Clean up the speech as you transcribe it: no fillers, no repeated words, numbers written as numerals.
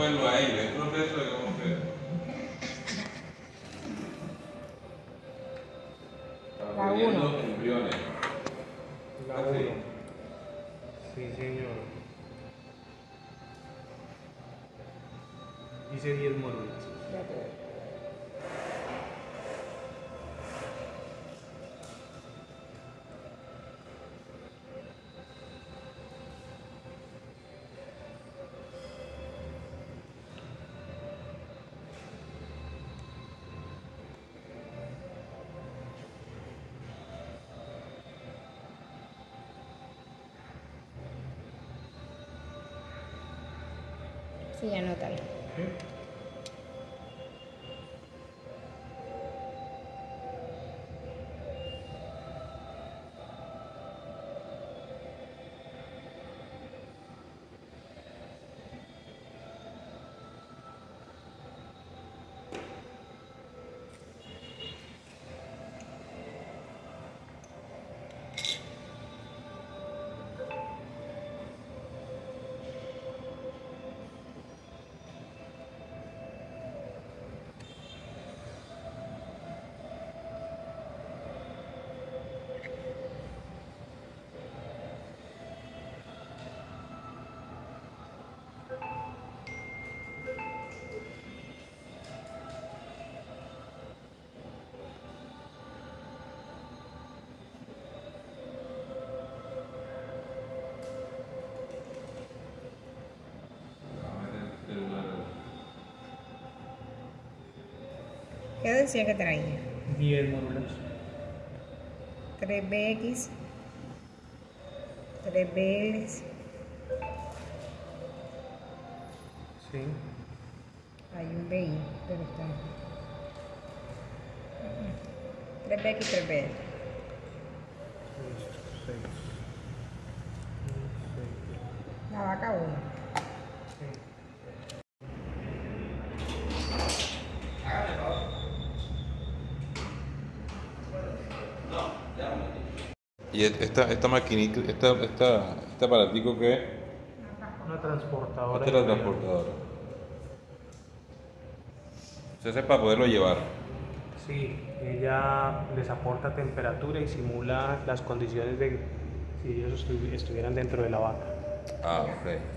verlo ahí, el proceso de cómo se... La Viendo 1. embriones. La Así. 1. Sí, señor. Hice 10 módulos. Sí, anótalo. ¿Qué decía que traía? 10 módulos. 3BX, 3BL, Sí. hay un BI, pero está. 3BX, 3BL. 6. La vaca 1. Y esta maquinita, este aparatico que es, Una transportadora. esta es la transportadora. Eso es para poderlo llevar. Sí, ella les aporta temperatura y simula las condiciones de si ellos estuvieran dentro de la vaca. Ah, ok.